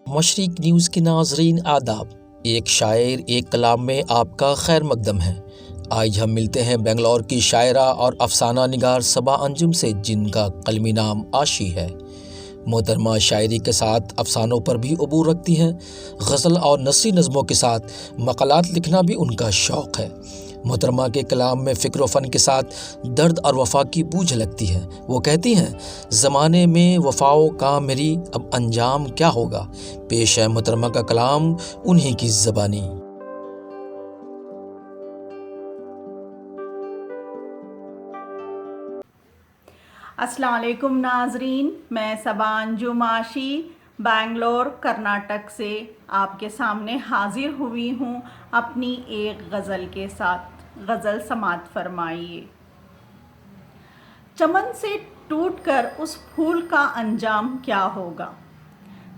مشرق نیوز کے ناظرین آداب، ایک شاعر ایک کلام میں آپ کا خیر مقدم ہے۔ آج ہم ملتے ہیں بنگلور کی شاعرہ اور افسانہ نگار صبا انجم سے، جن کا قلمی نام آشی ہے۔ محترمہ شاعری کے ساتھ افسانوں پر بھی عبور رکھتی ہیں۔ غزل اور نثری نظموں کے ساتھ مقالات لکھنا بھی ان کا شوق ہے۔ محترمہ کے کلام میں فکر و فن کے ساتھ درد اور وفا کی بو جھلکتی ہے۔ وہ کہتی ہیں، زمانے میں وفاؤ کا میری اب انجام کیا ہوگا۔ پیش ہے محترمہ کا کلام انہی کی زبانی۔ السلام علیکم ناظرین، میں صبا انجم آشی بنگلور کرناٹک سے آپ کے سامنے حاضر ہوئی ہوں اپنی ایک غزل کے ساتھ۔ غزل سماعت فرمائیے۔ چمن سے ٹوٹ کر اس پھول کا انجام کیا ہوگا،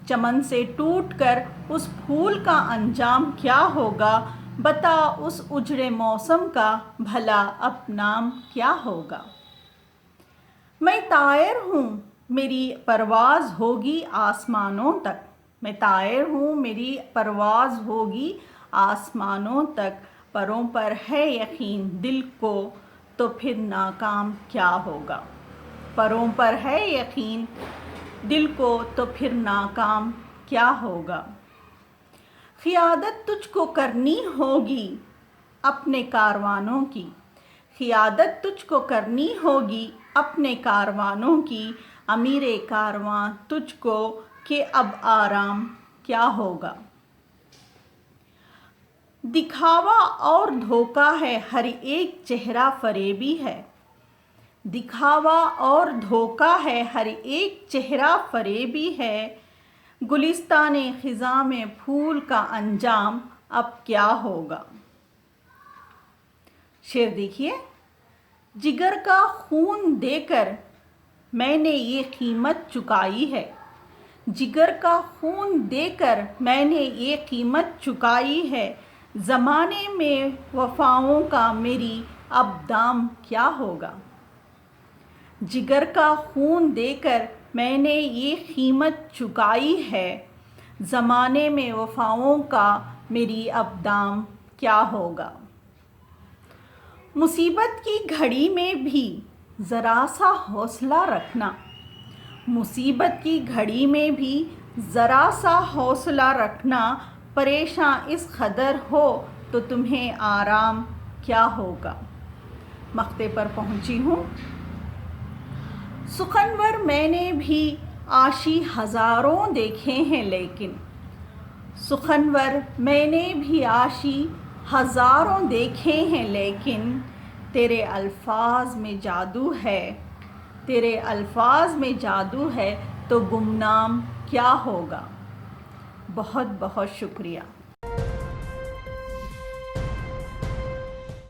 چمن سے ٹوٹ کر اس پھول کا انجام کیا ہوگا، بتا اس اجڑے موسم کا بھلا اب نام کیا ہوگا۔ میں طائر ہوں میری پرواز ہوگی آسمانوں تک، میں طائر ہوں میری پرواز ہوگی آسمانوں تک، پروں پر ہے یقین دل کو تو پھر ناکام کیا ہوگا، پروں پر ہے یقین دل کو تو پھر ناکام کیا ہوگا۔ قیادت تجھ کو کرنی ہوگی اپنے کاروانوں کی، قیادت تجھ کو کرنی ہوگی اپنے کاروانوں کی، امیر کارواں تجھ کو کہ اب آرام کیا ہوگا۔ دکھاوا اور دھوکا ہے ہر ایک چہرہ فریبی ہے، دکھاوا اور دھوکا ہے ہر ایک چہرہ فریبی ہے، گلستان خزاں میں پھول کا انجام اب کیا ہوگا۔ شعر دیکھیے۔ جگر کا خون دے کر میں نے یہ قیمت چکائی ہے، جگر کا خون دے کر میں نے یہ قیمت چکائی ہے، زمانے میں وفاؤں کا میری اب دام کیا ہوگا۔ جگر کا خون دے کر میں نے یہ قیمت چکائی ہے، زمانے میں وفاؤں کا میری اب دام کیا ہوگا۔ مصیبت کی گھڑی میں بھی ذرا سا حوصلہ رکھنا، مصیبت کی گھڑی میں بھی ذرا سا حوصلہ رکھنا، پریشاں اس قدر ہو تو تمہیں آرام کیا ہوگا۔ مقطع پر پہنچی ہوں۔ سخنور میں نے بھی آشی ہزاروں دیکھے ہیں لیکن، سخنور میں نے بھی آشی ہزاروں دیکھے ہیں لیکن، تیرے الفاظ میں جادو ہے، تیرے الفاظ میں جادو ہے تو گمنام کیا ہوگا۔ بہت بہت شکریہ۔